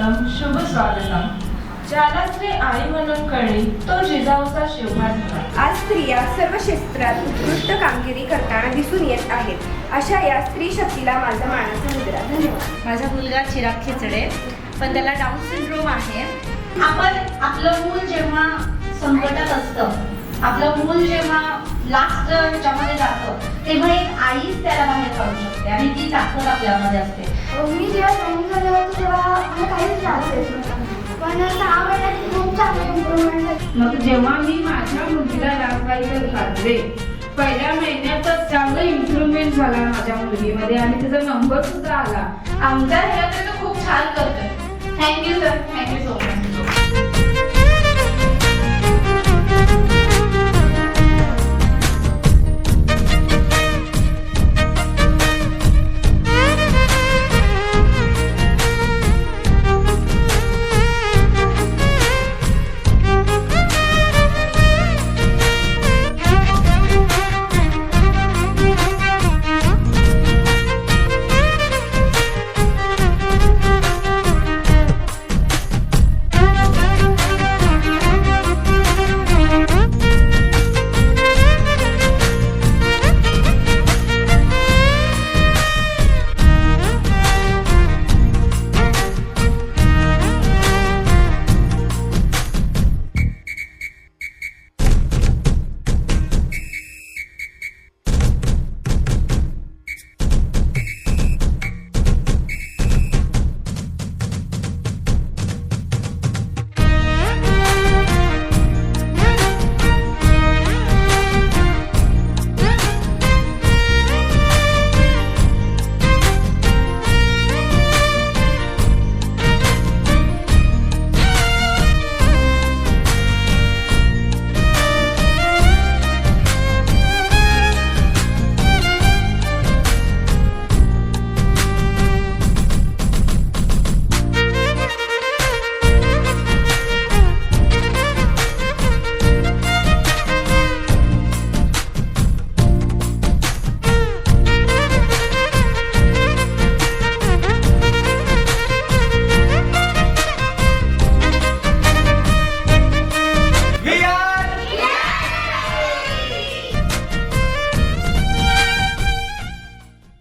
स्वागतम शुभ स्वागतम. ज्याला स्त्री आई म्हणून कळली तो जिजाऊचा शिवभात झाला. आज स्त्रिया सर्व क्षेत्रात उत्कृष्ट कामगिरी करताना दिसून येत आहेत. अशा या स्त्री शक्तीला माझा मानाचा मुद्रा. धन्यवाद. माझा मुलगा चिराग खिचडे, पण त्याला डाऊन सिंड्रोम आहे. आपण आपलं मूल जेव्हा संकटात असतं, आपलं मूल जेव्हा लास्ट ह्याच्यामध्ये जातं, तेव्हा एक आईच त्याला बाहेर काढू शकते आणि ती ताकद आपल्यामध्ये असते. मी जेव्हा जॉईन झाले होते तेव्हा मला काहीच त्रास येत नव्हता, पण 6 महिन्यात खूप चांगलं इम्प्रूव्हमेंट झाली. मग जेव्हा मी माझ्या मुलीला लाभवायचं घातले, पहिल्या महिन्यातच चांगलं इम्प्रूव्हमेंट झाला माझ्या मुलगीमध्ये आणि त्याचा नंबर सुद्धा आला. आमच्या ह्याच्यात खूप छान करतोय. Thank you sir, thank you so much.